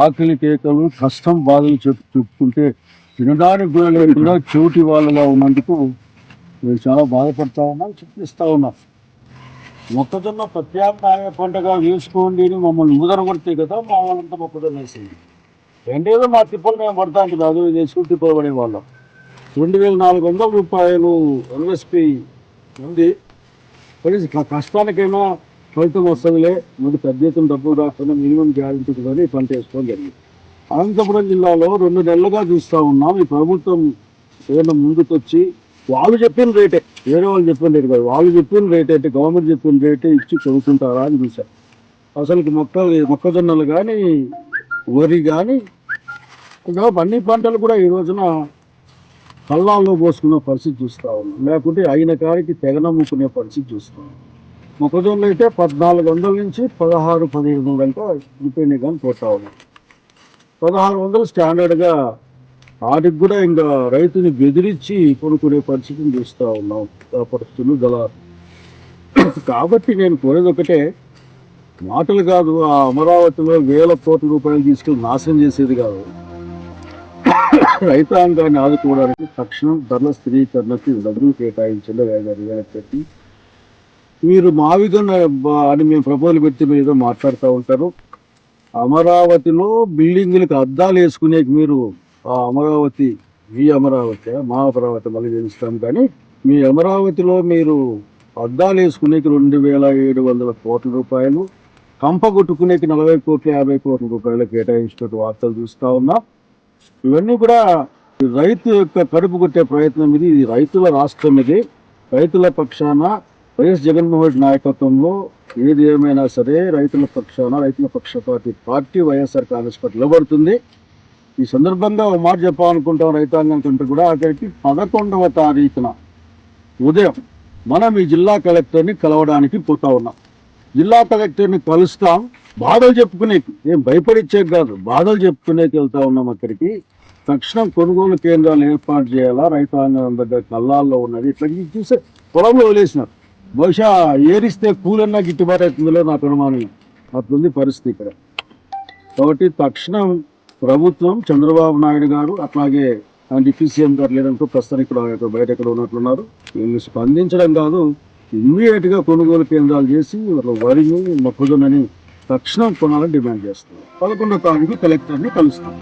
ఆకలి కేకలు, కష్టం బాధలు చెప్పుకుంటే వినడానికి కూడా లేకుండా చెవిటి వాళ్ళగా ఉన్నందుకు నేను చాలా బాధపడతా ఉన్నా, చింతిస్తూ ఉన్నా. మొక్కజొన్న ప్రత్యామ్నాయ పంటగా వేసుకోండి అని మమ్మల్ని కొడితే కదా మా వాళ్ళంతా మొక్కజొన్న వేసింది. రెండేదో మా తిప్పలు మేము పడతా ఉంటుంది, అది వేసుకుని తిప్పలు పడేవాళ్ళం. 2400 రూపాయలు ఎన్ఎస్పి ఉంది. కనీసం కష్టానికైనా ఫలితం వస్తుందిలే, ముందు పెద్ద ఎత్తున డబ్బులు రాకుండా మినిమం గ్యారెంటీతోనే పంట వేసుకోవడం జరిగింది. అనంతపురం జిల్లాలో 2 నెలలుగా చూస్తూ ఉన్నాం. ఈ ప్రభుత్వం ఏదైనా ముందుకొచ్చి వాళ్ళు చెప్పిన రేటే, వేరే వాళ్ళు చెప్పిన రేటు కాదు, వాళ్ళు చెప్పిన రేట్ అంటే గవర్నమెంట్ చెప్పిన రేటే ఇచ్చి చదువుకుంటారా అని చూశారు. అసలు మొక్కజొన్నలు కానీ, వరి కానీ, అన్ని పంటలు కూడా ఈ రోజున కళ్ళాల్లో పోసుకునే పరిస్థితి చూస్తూ ఉన్నాం. లేకుంటే అయిన కాడికి తెగనమ్ముకునే పరిస్థితి చూస్తున్నాం. మొక్కజొన్నలు అయితే 1400 నుంచి 16-17 దాకా డిపెండింగ్ కానీ పోతా ఉన్నాం. 1600 స్టాండర్డ్గా, వాటికి కూడా ఇంకా రైతుని బెదిరించి కొనుక్కునే పరిస్థితిని చూస్తూ ఉన్నాం. పరిస్థితులు గల కాబట్టి నేను కోరేది ఒకటే, మాటలు కాదు, ఆ అమరావతిలో వేల కోట్ల రూపాయలు తీసుకెళ్ళి నాశనం చేసేది కాదు, రైతాంగాన్ని ఆదుకోవడానికి తక్షణం ధరల స్థిరీకరణకి డబ్బులు కేటాయించండి. పెట్టి మీరు మా విధంగా అని మేము ప్రపోజల్ పెడితే మీరు ఏదో మాట్లాడుతూ ఉంటారు. అమరావతిలో బిల్డింగులకు అద్దాలు వేసుకునే మీరు ఆ అమరావతి, మీ అమరావతి, మా అమరావతి మళ్ళీ తెలుస్తాం, కానీ మీ అమరావతిలో మీరు అద్దాలు వేసుకునేకి 2700 కోట్ల రూపాయలు, కంప కొట్టుకునేకి 40 కోట్ల 50 కోట్ల రూపాయలు కేటాయించినట్టు వార్తలు చూస్తూ ఉన్నా. ఇవన్నీ కూడా రైతు యొక్క కడుపు కొట్టే ప్రయత్నం ఇది. ఇది రైతుల రాష్ట్రం, ఇది రైతుల పక్షాన వైఎస్ జగన్మోహన్ రెడ్డి నాయకత్వంలో ఏది ఏమైనా సరే రైతుల పక్షాన, రైతుల పక్షపాతి పార్టీ వైఎస్ఆర్ కాంగ్రెస్ పార్టీ నిలబడుతుంది. ఈ సందర్భంగా ఒక మాట చెప్పాలనుకుంటాం రైతాంగం కంటే కూడా. అక్కడికి 11వ తారీఖున ఉదయం మనం ఈ జిల్లా కలెక్టర్ని కలవడానికి పోతా ఉన్నాం. జిల్లా కలెక్టర్ని కలుస్తాం, బాధలు చెప్పుకునేకి, ఏం భయపడిచ్చేది కాదు, బాధలు చెప్పుకునేకి వెళ్తా ఉన్నాం. అక్కడికి తక్షణం కొనుగోలు కేంద్రాలు ఏర్పాటు చేయాలా, రైతాంగం దగ్గర కళ్ళాల్లో ఉన్నది ఇట్లా చూసే పొలంలో వదిలేసినారు. బహుశా ఏరిస్తే కూలన్నా గిట్టుబాటు అవుతుందో నాకు అనుమానం, అట్లుంది పరిస్థితి ఇక్కడ. కాబట్టి తక్షణం ప్రభుత్వం, చంద్రబాబు నాయుడు గారు, అట్లాగే డిప్యూటీ సీఎం గారు లేదంటూ ప్రస్తుతానికి ఇక్కడ బయట ఎక్కడ ఉన్నట్లున్నారు, వీళ్ళు స్పందించడం కాదు, ఇమ్మీడియట్గా కొనుగోలు కేంద్రాలు చేసి వరిని, మొక్కజొన్నని తక్షణం కొనాలని డిమాండ్ చేస్తున్నారు. 11వ తారీఖు కలెక్టర్ని కలుస్తాం.